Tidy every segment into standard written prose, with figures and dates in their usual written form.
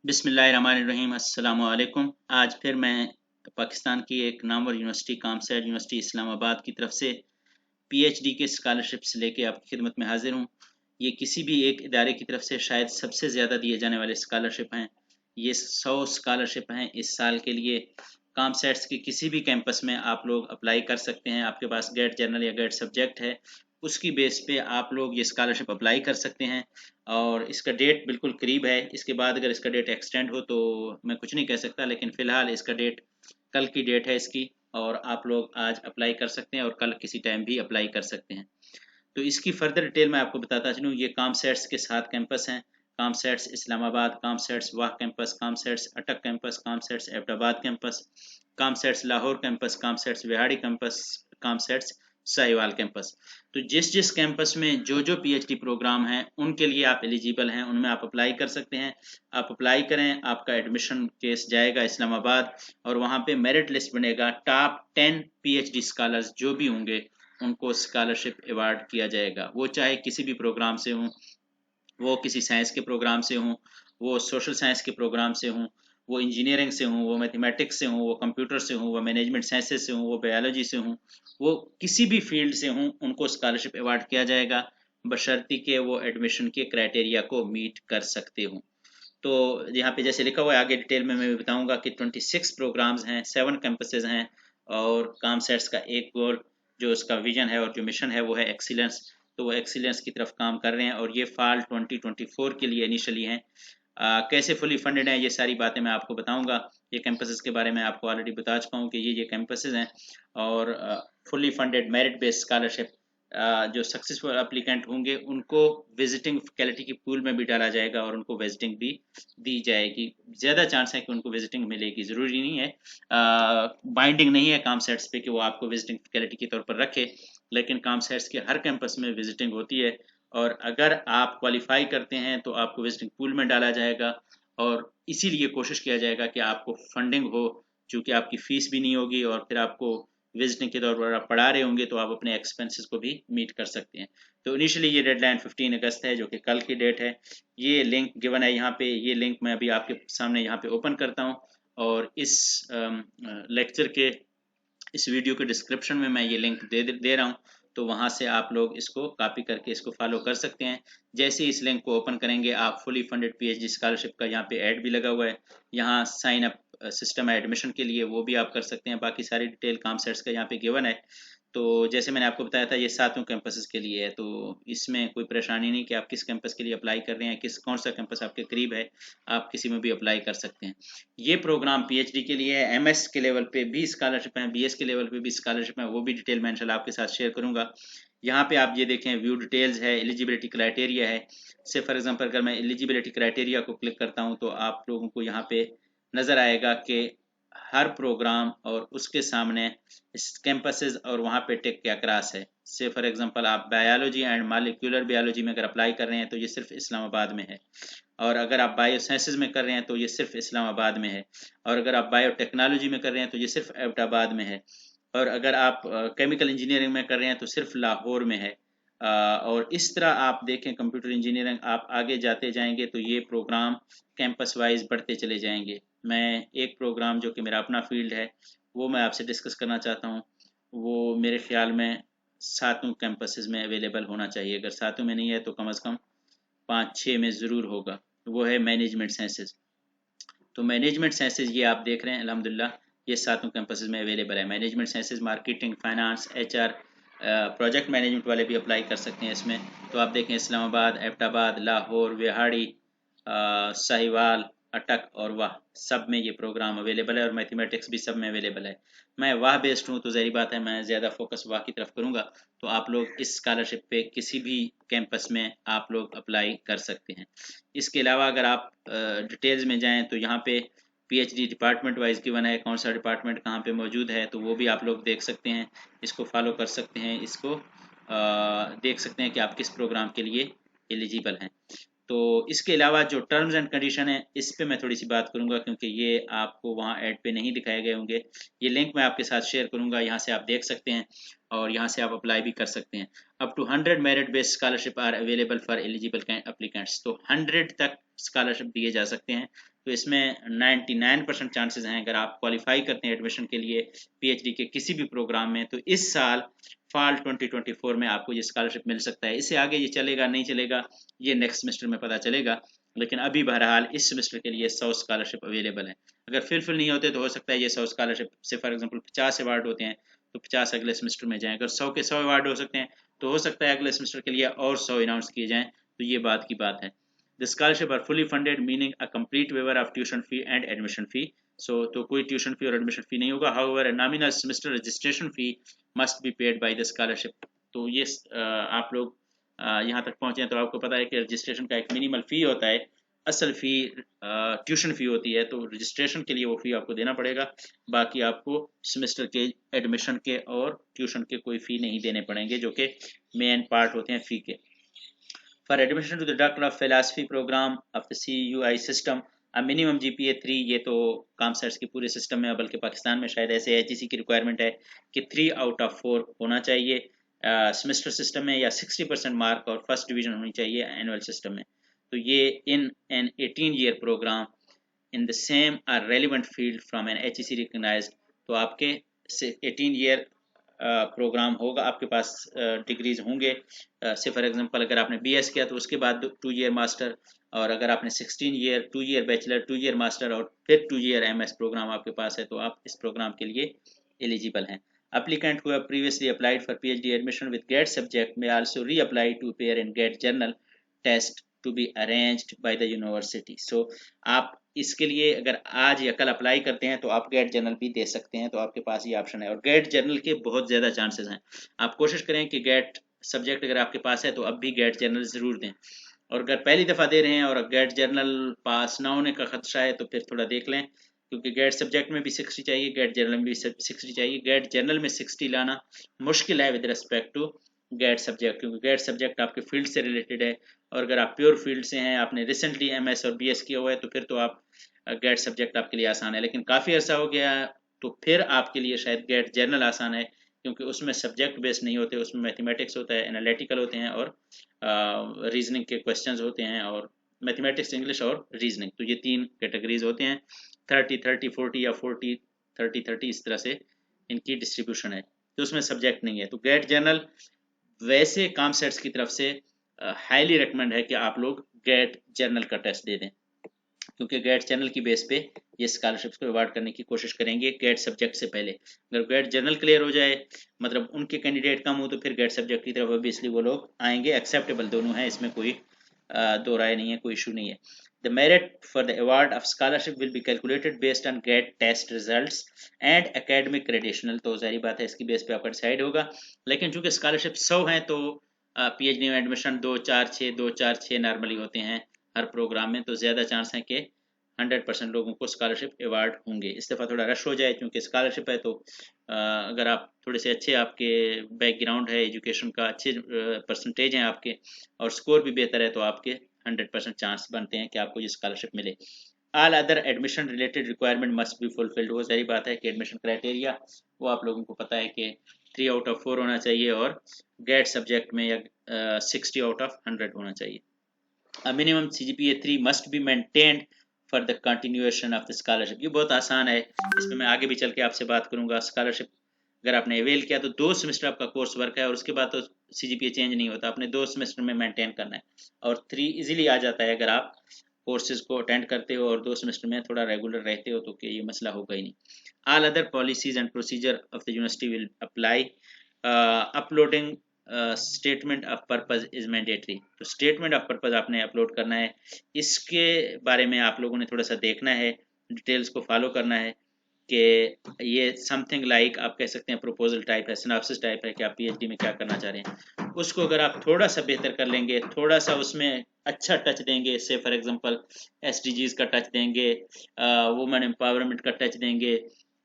बिस्मिल्लाहिर्रहमानिर्रहीम अस्सलाम वालेकुम। आज फिर मैं पाकिस्तान की एक नामवर यूनिवर्सिटी कामसैट यूनिवर्सिटी इस्लामाबाद की तरफ से पीएचडी के स्कॉलरशिप्स लेके आपकी खिदमत में हाजिर हूँ। ये किसी भी एक इदारे की तरफ से शायद सबसे ज़्यादा दिए जाने वाले स्कॉलरशिप हैं। ये 100 स्कॉलरशिप हैं इस साल के लिए। कामसैट्स के किसी भी कैंपस में आप लोग अप्लाई कर सकते हैं। आपके पास गेट जनरल या गेट सब्जेक्ट है, उसकी बेस पे आप लोग ये स्कॉलरशिप अप्लाई कर सकते हैं। और इसका डेट बिल्कुल करीब है। इसके बाद अगर इसका डेट एक्सटेंड हो तो मैं कुछ नहीं कह सकता, लेकिन फ़िलहाल इसका डेट कल की डेट है इसकी। और आप लोग आज अप्लाई कर सकते हैं और कल किसी टाइम भी अप्लाई कर सकते हैं। तो इसकी फर्दर डिटेल मैं आपको बताता चलूँ। ये कामसैट्स के 7 कैंपस हैं। कामसैट्स इस्लामाबाद, कामसैट्स वाह campus, COMSATS Attock campus, COMSATS Abbottabad campus, COMSATS Lahore campus, COMSATS Vehari campus, COMSATS Sahiwal campus. तो जिस जिस कैंपस में जो जो पीएचडी प्रोग्राम हैं उनके लिए आप एलिजिबल हैं, उनमें आप अप्लाई कर सकते हैं। आप अप्लाई करें, आपका एडमिशन केस जाएगा इस्लामाबाद और वहाँ पे मेरिट लिस्ट बनेगा। टॉप 10 पीएचडी स्कॉलर्स जो भी होंगे उनको स्कॉलरशिप अवार्ड किया जाएगा। वो चाहे किसी भी प्रोग्राम से हों, वो किसी साइंस के प्रोग्राम से हों, वो सोशल साइंस के प्रोग्राम से हों, वो इंजीनियरिंग से हों, वो मैथमेटिक्स से हों, वो कंप्यूटर से हों, वो मैनेजमेंट साइंसेज से हों, वो बायोलॉजी से हों, वो किसी भी फील्ड से हों, उनको स्कॉलरशिप अवार्ड किया जाएगा, बशर्ते कि वो एडमिशन के क्राइटेरिया को मीट कर सकते हों। तो यहाँ पे जैसे लिखा हुआ है, आगे डिटेल में मैं बताऊंगा कि 26 प्रोग्राम्स हैं, 7 कैंपसेस हैं। और कामसैट्स का एक गोल, जो उसका विजन है और जो मिशन है, वो है एक्सीलेंस। तो वो एक्सीलेंस की तरफ काम कर रहे हैं और ये फाल 2024 के लिए इनिशियली हैं। कैसे फुली फंडेड हैं, ये सारी बातें मैं आपको बताऊंगा। ये कैंपसेस के बारे में आपको ऑलरेडी बता चुका हूँ कि ये कैंपसेस हैं। और fully funded merit based scholarship, जो सक्सेसफुल एप्लीकेंट होंगे उनको विजिटिंग फैकल्टी की पूल में भी डाला जाएगा और उनको विजिटिंग भी दी जाएगी। ज़्यादा चांस है कि उनको विजिटिंग मिलेगी, ज़रूरी नहीं है, बाइंडिंग नहीं है काम सेट्स पे कि वो आपको विजिटिंग फैकल्टी के तौर पर रखे, लेकिन काम सेट्स के हर कैंपस में विजिटिंग होती है। और अगर आप क्वालिफाई करते हैं तो आपको विजिटिंग पूल में डाला जाएगा और इसीलिए कोशिश किया जाएगा कि आपको फंडिंग हो, चूँकि आपकी फ़ीस भी नहीं होगी और फिर आपको विजिटिंग के तौर पर आप पढ़ा रहे होंगे तो आप अपने एक्सपेंसेस को भी मीट कर सकते हैं। तो इनिशियली ये डेडलाइन 15 अगस्त है, जो कि कल की डेट है। ये लिंक गिवन है यहाँ पे, ये लिंक मैं अभी आपके सामने यहाँ पे ओपन करता हूँ और इस लेक्चर के इस वीडियो के डिस्क्रिप्शन में मैं ये लिंक दे रहा हूँ। तो वहाँ से आप लोग इसको कॉपी करके इसको फॉलो कर सकते हैं। जैसे ही इस लिंक को ओपन करेंगे, आप फुली फंडेड पीएचडी स्कॉलरशिप का यहाँ पे ऐड भी लगा हुआ है। यहाँ साइन अप सिस्टम है एडमिशन के लिए, वो भी आप कर सकते हैं। बाकी सारी डिटेल काम सेट्स का यहाँ पे गिवन है। तो जैसे मैंने आपको बताया था, ये 7 कैंपसेस के लिए है, तो इसमें कोई परेशानी नहीं कि आप किस कैंपस के लिए अप्लाई कर रहे हैं, कौन सा कैंपस आपके करीब है, आप किसी में भी अप्लाई कर सकते हैं। ये प्रोग्राम पीएचडी के लिए है। एमएस के लेवल पे भी स्कॉलरशिप है, बीएस के लेवल पे भी स्कॉलरशिप है, वो भी डिटेल मैं इंशाल्लाह आपके साथ शेयर करूंगा। यहाँ पे आप ये देखें, व्यू डिटेल्स है, एलिजिबिलिटी क्राइटेरिया है। से फॉर एग्जांपल अगर मैं एलिजिबिलिटी क्राइटेरिया को क्लिक करता हूँ तो आप लोगों को यहाँ पे नज़र आएगा कि हर प्रोग्राम और उसके सामने कैंपसेस और वहाँ पे टिक क्या क्रॉस है। से फॉर एग्जांपल आप बायोलॉजी एंड मॉलिक्यूलर बायोलॉजी में अगर अप्लाई कर रहे हैं तो ये सिर्फ इस्लामाबाद में है। और अगर आप बायोसाइंसेज में कर रहे हैं तो ये सिर्फ इस्लामाबाद में है। और अगर आप बायोटेक्नोलॉजी में कर रहे हैं तो ये सिर्फ एबटाबाद में है। और अगर आप केमिकल इंजीनियरिंग में कर रहे हैं तो सिर्फ लाहौर में है। और इस तरह आप देखें, कंप्यूटर इंजीनियरिंग आप आगे जाते जाएंगे तो ये प्रोग्राम कैंपस वाइज बढ़ते चले जाएंगे। मैं एक प्रोग्राम जो कि मेरा अपना फील्ड है वो मैं आपसे डिस्कस करना चाहता हूँ। वो मेरे ख्याल में 7 कैंपसेस में अवेलेबल होना चाहिए। अगर 7 में नहीं है तो कम से कम 5-6 में ज़रूर होगा। वो है मैनेजमेंट साइंसेज। तो मैनेजमेंट साइंसेज ये आप देख रहे हैं, अल्हम्दुलिल्लाह ये 7 कैंपसेस में अवेलेबल है। Management sciences, marketing, finance, HR, project management वाले भी अप्लाई कर सकते हैं इसमें। तो आप देखें, इस्लामाबाद, एबटाबाद, लाहौर, विहाड़ी, साहिवाल, अटक और वाह, सब में ये प्रोग्राम अवेलेबल है। और मैथमेटिक्स भी सब में अवेलेबल है। मैं वाह बेस्ड हूँ तो ज़ाहिर बात है मैं ज़्यादा फोकस वाह की तरफ करूँगा। तो आप लोग इस स्कॉलरशिप पे किसी भी कैंपस में आप लोग अप्लाई कर सकते हैं। इसके अलावा अगर आप डिटेल्स में जाएं तो यहाँ पे पीएचडी डिपार्टमेंट वाइज गिवन है, कौन सा डिपार्टमेंट कहाँ पे मौजूद है, तो वो भी आप लोग देख सकते हैं। इसको फॉलो कर सकते हैं, इसको देख सकते हैं कि आप किस प्रोग्राम के लिए एलिजिबल हैं। तो इसके अलावा जो टर्म्स एंड कंडीशन है इस पे मैं थोड़ी सी बात करूंगा, क्योंकि ये आपको वहाँ ऐड पे नहीं दिखाए गए होंगे। ये लिंक मैं आपके साथ शेयर करूंगा, यहाँ से आप देख सकते हैं और यहाँ से आप अप्लाई भी कर सकते हैं। Up to 100 merit based scholarships are available for eligible applicants. तो 100 तक स्कॉलरशिप दिए जा सकते हैं। तो इसमें 99% चांसेस हैं, अगर आप क्वालिफाई करते हैं एडमिशन के लिए पीएचडी के किसी भी प्रोग्राम में, तो इस साल फॉल 2024 में आपको ये स्कॉलरशिप मिल सकता है। इससे आगे ये चलेगा नहीं चलेगा ये नेक्स्ट सेमेस्टर में पता चलेगा, लेकिन अभी बहरहाल इस सेमेस्टर के लिए 100 स्कॉलरशिप अवेलेबल है। अगर फिल नहीं होते तो हो सकता है ये 100 स्कॉलरशिप से फॉर एग्जांपल 50 अवार्ड होते हैं तो 50 अगले सेमेस्टर में जाएं। अगर 100 के 100 अवार्ड हो सकते हैं तो हो सकता है अगले सेमेस्टर के लिए और 100 अनाउंस किए जाएं। तो ये बात की बात है। The scholarship are fully funded, meaning a complete waiver of tuition fee and admission fee. So तो कोई ट्यूशन फी और एडमिशन फी नहीं होगा। However, a nominal semester registration fee must be paid by the scholarship. तो ये आप लोग यहाँ तक पहुँचे हैं तो आपको पता है कि रजिस्ट्रेशन का एक मिनिमल फ़ी होता है। असल फ़ी ट्यूशन फ़ी होती है, तो रजिस्ट्रेशन के लिए वो फ़ी आपको देना पड़ेगा। बाकी आपको सेमेस्टर के एडमिशन के और ट्यूशन के कोई फ़ी नहीं देने पड़ेंगे, जो कि मेन पार्ट होते हैं फ़ी के। For admission to the Doctor of Philosophy program of the CUI system, a minimum GPA 3, ये तो कामसेट्स के पूरे सिस्टम में, बल्कि पाकिस्तान में शायद ऐसे एचईसी की रिक्वायरमेंट है कि 3 आउट ऑफ 4 होना चाहिए सेमेस्टर सिस्टम में, या 60% मार्क और फर्स्ट डिवीजन होनी चाहिए एनुअल सिस्टम में। तो ये in an 18-year program in the same or relevant field from an HEC recognized. तो आपके 18 ईयर प्रोग्राम होगा, आपके पास डिग्रीज होंगे। से फॉर एग्जांपल अगर आपने बीएस किया तो उसके बाद 2 ईयर मास्टर, और अगर आपने 16 year 2 year bachelor 2 year master और फिर 2 ईयर एमएस प्रोग्राम आपके पास है, तो आप इस प्रोग्राम के लिए एलिजिबल हैं। Applicant who have previously applied for PhD admission with GATE subject may also reapply to appear in GATE journal test to be arranged by the university. So आप इसके लिए अगर आज या कल अप्लाई करते हैं तो आप गेट जर्नल भी दे सकते हैं। तो आपके पास ये ऑप्शन है, और गेट जर्नल के बहुत ज़्यादा चांसेस हैं। आप कोशिश करें कि गेट सब्जेक्ट अगर आपके पास है तो अब भी गेट जर्नल ज़रूर दें, और अगर पहली दफ़ा दे रहे हैं और गेट जर्नल पास ना होने का खदशा है तो फिर थोड़ा देख लें, क्योंकि गेट सब्जेक्ट में भी 60 चाहिए, गेट जर्नल में भी 60 चाहिए। गेट जर्नल में 60 लाना मुश्किल है with respect to GATE subject, क्योंकि गेट सब्जेक्ट आपके फील्ड से रिलेटेड है, और अगर आप प्योर फील्ड से हैं, आपने रिसेंटली एमएस और बीएस किया हुआ है, तो फिर तो आप गेट सब्जेक्ट आपके लिए आसान है। लेकिन काफ़ी अर्सा हो गया तो फिर आपके लिए शायद गेट जर्नल आसान है, क्योंकि उसमें सब्जेक्ट बेस्ड नहीं होते, उसमें मैथमेटिक्स होता है, एनालिटिकल होते हैं, और रीजनिंग के क्वेश्चंस होते हैं, और मैथमेटिक्स, इंग्लिश और रीजनिंग। तो ये 3 कैटेगरीज होते हैं। 30-30-40 या 40-30-30 इस तरह से इनकी डिस्ट्रीब्यूशन है, तो उसमें सब्जेक्ट नहीं है। तो गेट जर्नल वैसे काम सेट्स की तरफ से हाईली रिकमेंड है कि आप लोग गेट जर्नल का टेस्ट दे दें, क्योंकि गेट चैनल की बेस पे ये स्कॉलरशिप्स को अवार्ड करने की कोशिश करेंगे गेट सब्जेक्ट से पहले। अगर गेट जर्नल क्लियर हो जाए, मतलब उनके कैंडिडेट कम हो, तो फिर गेट सब्जेक्ट की तरफ ऑब्वियसली वो लोग आएंगे। एक्सेप्टेबल दोनों है, इसमें कोई दो राय नहीं है, कोई इशू नहीं है। The merit for the award of scholarship will be calculated based on GATE test results and academic credential। तो जारी बात है, इसकी बेस पे आपका डिसाइड होगा। लेकिन चूंकि स्कॉलरशिप 100 हैं, तो पीएचडी में एडमिशन 2-4-6 नॉर्मली होते हैं हर प्रोग्राम में, तो ज़्यादा चांस है कि 100% लोगों को स्कॉलरशिप अवार्ड होंगे। इस दफ़ा थोड़ा रश हो जाए, क्योंकि स्कॉलरशिप है, तो अगर आप थोड़े से अच्छे, आपके बैकग्राउंड है एजुकेशन का, अच्छे परसेंटेज हैं आपके, और स्कोर भी बेहतर है, तो आपके 100% चांस बनते हैं कि आपको ये स्कॉलरशिप मिले। All other admission related requirement must be fulfilled. वो सारी बात है कि एडमिशन क्राइटेरिया वो आप लोगों को पता है कि 3 आउट ऑफ 4 होना चाहिए, और गेट सब्जेक्ट में या 60 आउट ऑफ 100 होना चाहिए। A minimum CGPA 3 must be maintained for the continuation of the scholarship। ये बहुत आसान है, इसमें मैं आगे भी चल के आपसे बात करूंगा। स्कॉलरशिप अगर आपने अवेल किया तो 2 सेमेस्टर आपका कोर्स वर्क है, और उसके बाद तो CGPA चेंज नहीं होता, आपने 2 सेमेस्टर में मेंटेन करना है, और 3 इजीली आ जाता है अगर आप कोर्सेज को अटेंड करते हो और 2 सेमेस्टर में थोड़ा रेगुलर रहते हो, तो कि ये मसला होगा ही नहीं। All other policies and procedure of the university will apply. Uploading statement of purpose is mandatory. तो स्टेटमेंट ऑफ पर्पस आपने अपलोड करना है, इसके बारे में आप लोगों ने थोड़ा सा देखना है, डिटेल्स को फॉलो करना है कि ये समथिंग लाइक आप कह सकते हैं प्रोपोजल टाइप है, सिनॉप्सिस टाइप है कि आप पीएचडी में क्या करना चाह रहे हैं। उसको अगर आप थोड़ा सा बेहतर कर लेंगे, थोड़ा सा उसमें अच्छा टच देंगे, से फॉर एग्जांपल एसडीजीज का टच देंगे, वुमेन एम्पावरमेंट का टच देंगे,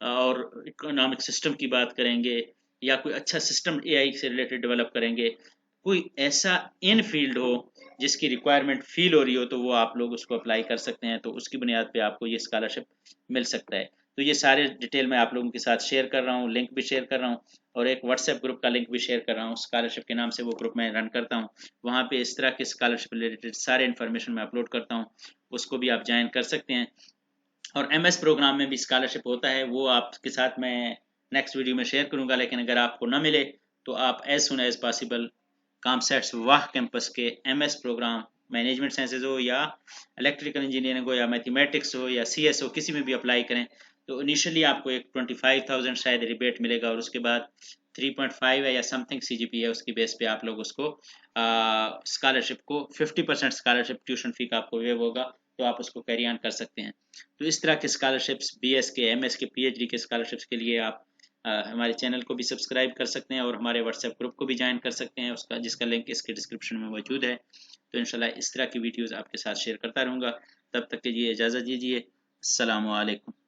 और इकोनॉमिक सिस्टम की बात करेंगे, या कोई अच्छा सिस्टम एआई से रिलेटेड डेवलप करेंगे, कोई ऐसा इन फील्ड हो जिसकी रिक्वायरमेंट फील हो रही हो तो वो आप लोग उसको अप्लाई कर सकते हैं, तो उसकी बुनियाद पे आपको ये स्कॉलरशिप मिल सकता है। तो ये सारे डिटेल मैं आप लोगों के साथ शेयर कर रहा हूँ, लिंक भी शेयर कर रहा हूँ और एक व्हाट्सएप ग्रुप का लिंक भी शेयर कर रहा हूँ। स्कॉलरशिप के नाम से वो ग्रुप मैं रन करता हूँ, वहाँ पे इस तरह के स्कॉलरशिप रिलेटेड सारे इन्फॉर्मेशन मैं अपलोड करता हूँ, उसको भी आप ज्वाइन कर सकते हैं। और एमएस प्रोग्राम में भी स्कॉलरशिप होता है, वो आपके साथ मैं नेक्स्ट वीडियो में शेयर करूंगा। लेकिन अगर आपको ना मिले तो आप एज सुन एज पॉसिबल कामसेट्स वाह कैंपस के एमएस प्रोग्राम, मैनेजमेंट साइंसेज हो या इलेक्ट्रिकल इंजीनियरिंग हो या मैथमेटिक्स हो या सीएस हो, किसी में भी अप्लाई करें तो इनिशियली आपको एक 25,000 शायद रिबेट मिलेगा और उसके बाद 3.5 है या समथिंग सीजीपी है, उसकी बेस पे आप लोग उसको स्कॉलरशिप को 50% स्कॉलरशिप ट्यूशन फी का आपको वेव होगा, तो आप उसको कैरी ऑन कर सकते हैं। तो इस तरह के स्कॉलरशिप्स, बीएस के, एमएस के, पीएचडी के स्कॉलरशिप्स के लिए आप हमारे चैनल को भी सब्सक्राइब कर सकते हैं और हमारे व्हाट्सएप ग्रुप को भी ज्वाइन कर सकते हैं, उसका जिसका लिंक इसके डिस्क्रिप्शन में मौजूद है। तो इंशाल्लाह इस तरह की वीडियोस आपके साथ शेयर करता रहूँगा। तब तक के लिए इजाज़त दीजिए। अस्सलामु अलैकुम।